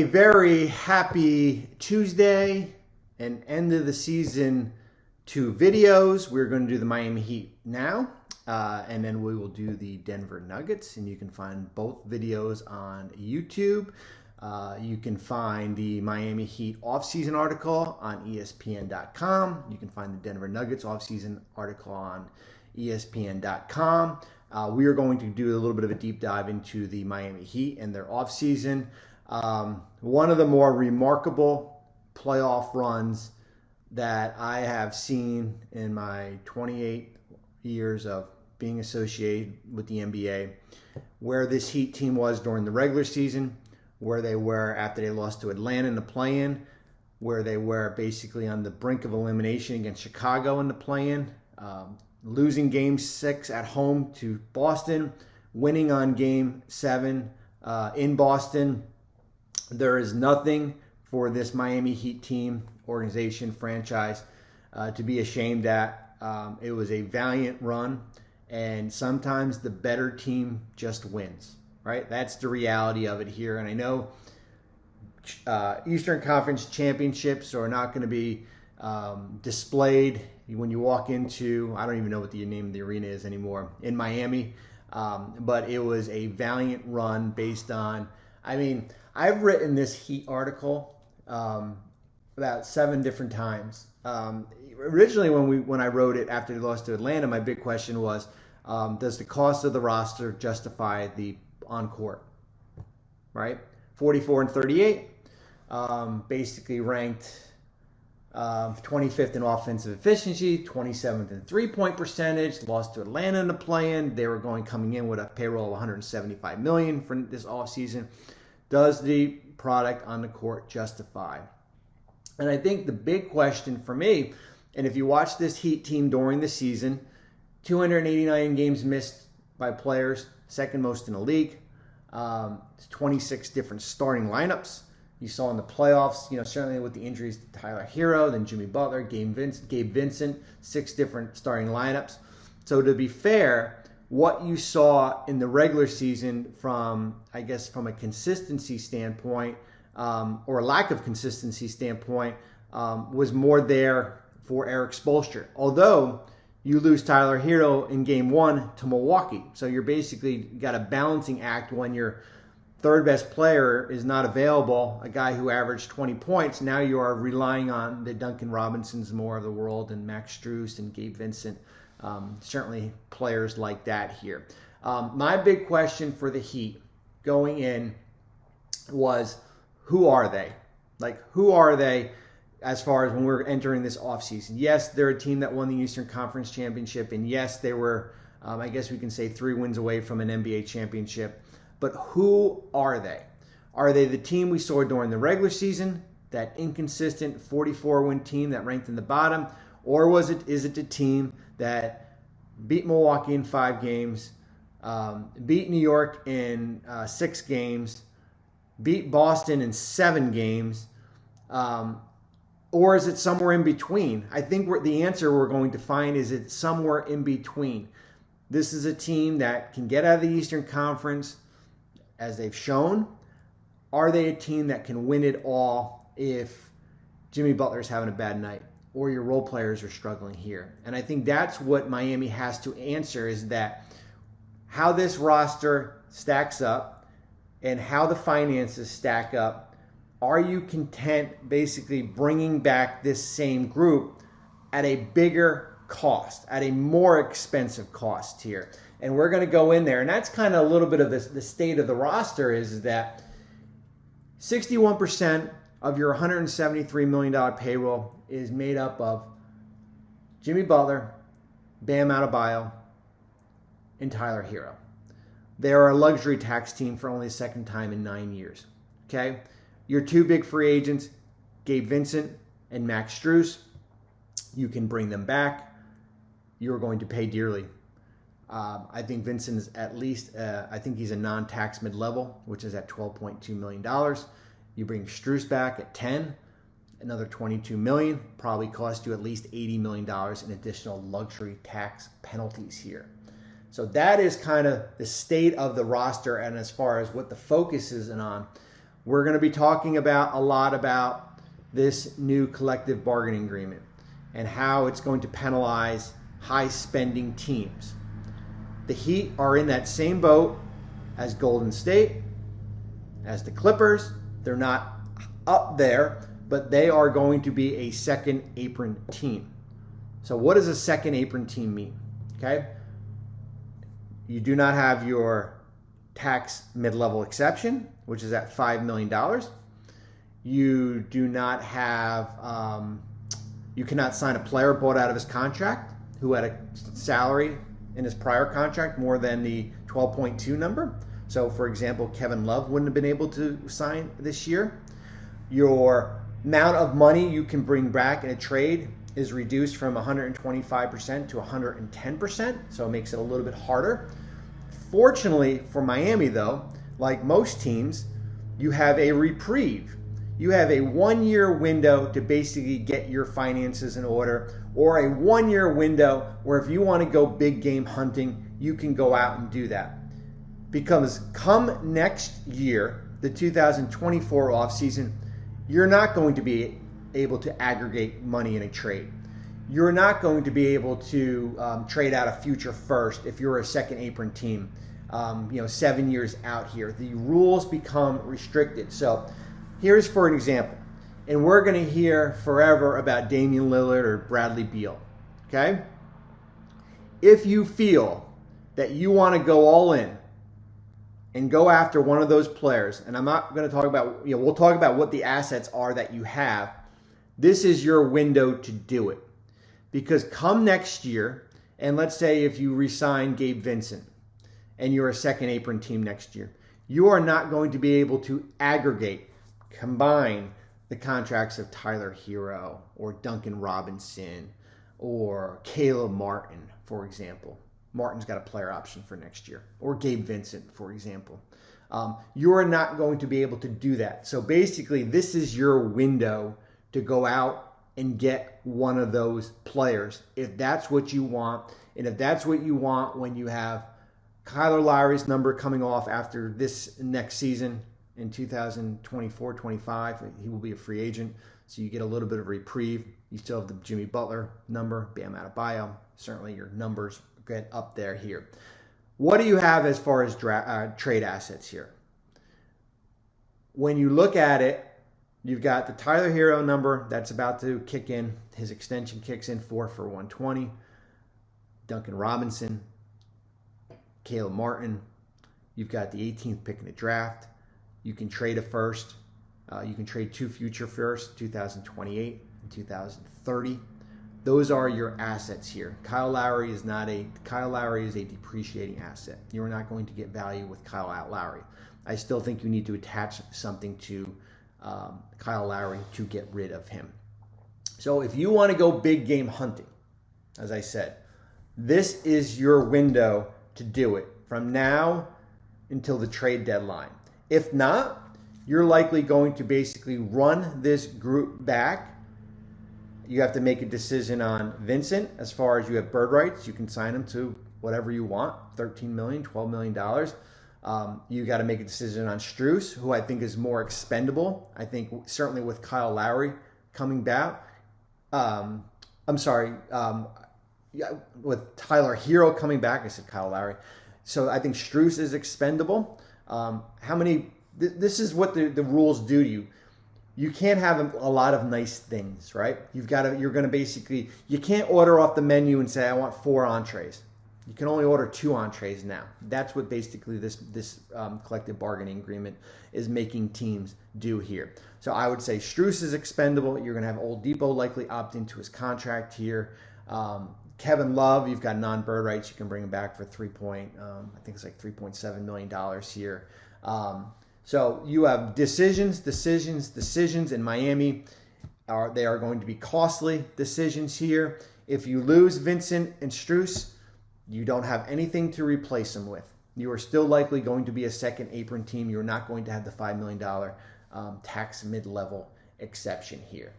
A very happy Tuesday and end of the season 2 videos. We're going to do the Miami Heat now, and then we will do the Denver Nuggets, and you can find both videos on YouTube. You can find the Miami Heat offseason article on ESPN.com. You can find the Denver Nuggets offseason article on ESPN.com. We are going to do a little bit of a deep dive into the Miami Heat and their offseason. One of the more remarkable playoff runs that I have seen in my 28 years of being associated with the NBA, where this Heat team was during the regular season, where they were after they lost to Atlanta in the play-in, where they were basically on the brink of elimination against Chicago in the play-in, losing Game 6 at home to Boston, winning on Game 7 in Boston. There is nothing for this Miami Heat team, organization, franchise to be ashamed at. It was a valiant run, and sometimes the better team just wins, right? That's the reality of it here. And I know Eastern Conference championships are not going to be displayed when you walk into, I don't even know what the name of the arena is anymore, in Miami. But it was a valiant run based on, I've written this Heat article about 7 different times. Originally, when I wrote it after they lost to Atlanta, my big question was, does the cost of the roster justify the on-court, right? 44 and 38, basically ranked 25th in offensive efficiency, 27th in three-point percentage, lost to Atlanta in the play-in. They were coming in with a payroll of $175 million for this offseason. Does the product on the court justify? And I think the big question for me, and if you watch this Heat team during the season, 289 games missed by players, second most in the league, 26 different starting lineups. You saw in the playoffs, certainly with the injuries to Tyler Hero, then Jimmy Butler, Gabe Vincent, 6 different starting lineups. So to be fair, what you saw in the regular season from a consistency standpoint, or lack of consistency standpoint, was more there for Eric Spoelstra. Although you lose Tyler Hero in Game 1 to Milwaukee. So you're basically got a balancing act when your third best player is not available, a guy who averaged 20 points. Now you are relying on the Duncan Robinsons more of the world, and Max Strus and Gabe Vincent. Certainly players like that here. My big question for the Heat going in was, who are they? Who are they as far as when we're entering this offseason? Yes, they're a team that won the Eastern Conference Championship, and yes, they were, we can say, 3 wins away from an NBA championship. But who are they? Are they the team we saw during the regular season, that inconsistent 44-win team that ranked in the bottom? Or is it the team that beat Milwaukee in 5 games, beat New York in 6 games, beat Boston in 7 games, or is it somewhere in between? I think the answer we're going to find is it's somewhere in between. This is a team that can get out of the Eastern Conference, as they've shown. Are they a team that can win it all if Jimmy Butler's having a bad night, or your role players are struggling here? And I think that's what Miami has to answer, is that how this roster stacks up and how the finances stack up. Are you content basically bringing back this same group at a bigger cost, at a more expensive cost here? And we're going to go in there, and that's kind of a little bit of the state of the roster, is that 61% of your $173 million payroll is made up of Jimmy Butler, Bam Adebayo, and Tyler Hero. They are a luxury tax team for only the second time in 9 years. Okay? Your 2 big free agents, Gabe Vincent and Max Strus, you can bring them back. You're going to pay dearly. I think Vincent is at least, I think he's a non-tax mid-level, which is at $12.2 million. You bring Strus back at 10, another $22 million, probably cost you at least $80 million in additional luxury tax penalties here. So that is kind of the state of the roster, and as far as what the focus is on. we're going to be talking a lot about this new collective bargaining agreement and how it's going to penalize high spending teams. The Heat are in that same boat as Golden State, as the Clippers. They're not up there, but they are going to be a second apron team. So what does a second apron team mean? Okay. You do not have your tax mid-level exception, which is at $5 million. You do not have, you cannot sign a player bought out of his contract who had a salary in his prior contract more than the 12.2 number. So, for example, Kevin Love wouldn't have been able to sign this year. Your amount of money you can bring back in a trade is reduced from 125% to 110%, so it makes it a little bit harder. Fortunately for Miami, though, like most teams, you have a reprieve. You have a 1-year window to basically get your finances in order, or a 1-year window where if you want to go big game hunting, you can go out and do that. Because come next year, the 2024 offseason, you're not going to be able to aggregate money in a trade. You're not going to be able to trade out a future first if you're a second apron team, 7 years out here. The rules become restricted. So here's for an example, and we're going to hear forever about Damian Lillard or Bradley Beal, okay? If you feel that you want to go all in and go after one of those players, and I'm not going to talk about, we'll talk about what the assets are that you have. This is your window to do it. Because come next year, and let's say if you re-sign Gabe Vincent and you're a second apron team next year, you are not going to be able to combine the contracts of Tyler Hero or Duncan Robinson or Caleb Martin, for example. Martin's got a player option for next year, or Gabe Vincent, for example. You are not going to be able to do that. So basically, this is your window to go out and get one of those players if that's what you want. And if that's what you want when you have Kyler Lowry's number coming off after this next season in 2024-25, he will be a free agent. So you get a little bit of reprieve. You still have the Jimmy Butler number, Bam Adebayo. Certainly your numbers get up there here. What do you have as far as trade assets here? When you look at it, you've got the Tyler Hero number that's about to kick in. His extension kicks in 4 for $120. Duncan Robinson, Caleb Martin. You've got the 18th pick in the draft. You can trade a first. You can trade 2 future firsts, 2028 and 2030. Those are your assets here. Kyle Lowry is a depreciating asset. You're not going to get value with Kyle Lowry. I still think you need to attach something to Kyle Lowry to get rid of him. So if you want to go big game hunting, as I said, this is your window to do it from now until the trade deadline. If not, you're likely going to basically run this group back. You have to make a decision on Vincent. As far as you have bird rights, you can sign him to whatever you want, $13 million, $12 million. You got to make a decision on Strus, who I think is more expendable. I think certainly with Kyle Lowry coming back. With Tyler Hero coming back, I said Kyle Lowry. So I think Strus is expendable. This is what the rules do to you. You can't have a lot of nice things, right? You can't order off the menu and say, I want 4 entrees. You can only order 2 entrees now. That's what basically this collective bargaining agreement is making teams do here. So I would say Strus is expendable. You're going to have Oladipo likely opt into his contract here. Kevin Love, you've got non-bird rights. You can bring him back for $3.7 million here. So you have decisions in Miami. They are going to be costly decisions here. If you lose Vincent and Strus, you don't have anything to replace them with. You are still likely going to be a second apron team. You're not going to have the $5 million tax mid-level exception here.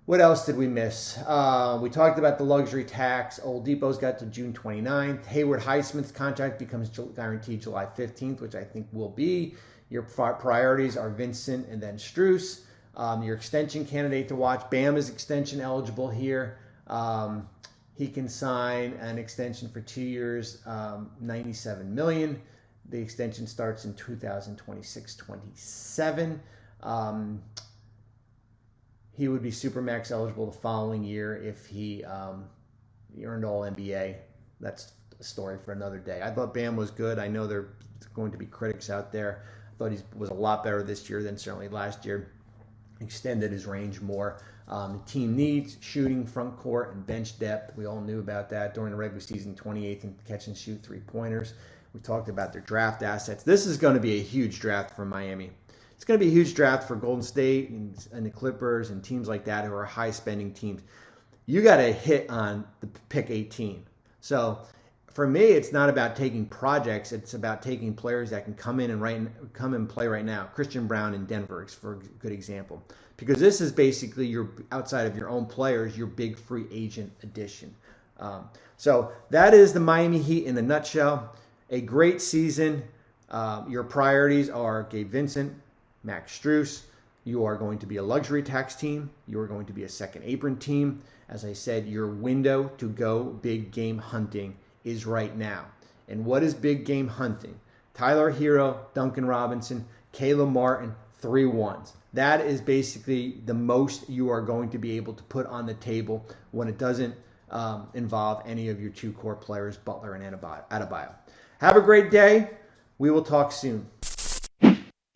What else did we miss? We talked about the luxury tax. Oladipo's got to June 29th. Hayward Highsmith's contract becomes guaranteed July 15th, which I think will be. Your priorities are Vincent and then Strus. Your extension candidate to watch, Bam is extension eligible here. He can sign an extension for 2 years, $97 million. The extension starts in 2026-27. He would be Supermax eligible the following year if he earned all NBA. That's a story for another day. I thought Bam was good. I know there are going to be critics out there. I thought he was a lot better this year than certainly last year. Extended his range more. The team needs shooting, front court, and bench depth. We all knew about that during the regular season, 28th in catch and shoot three-pointers. We talked about their draft assets. This is going to be a huge draft for Miami. It's going to be a huge draft for Golden State and the Clippers and teams like that who are high-spending teams. You got to hit on the pick 18. So for me, it's not about taking projects. It's about taking players that can come in and play right now. Christian Brown in Denver, for a good example. Because this is basically your, outside of your own players, your big free agent addition. So that is the Miami Heat in a nutshell. A great season. Your priorities are Gabe Vincent, Max Strus. You are going to be a luxury tax team. You are going to be a second apron team. As I said, your window to go big game hunting is right now. And what is big game hunting? Tyler Hero, Duncan Robinson, Caleb Martin, 3-1s. That is basically the most you are going to be able to put on the table when it doesn't involve any of your two core players, Butler and Adebayo. Have a great day. We will talk soon.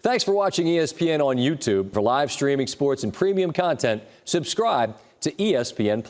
Thanks for watching ESPN on YouTube. For live streaming sports and premium content, subscribe to ESPN+.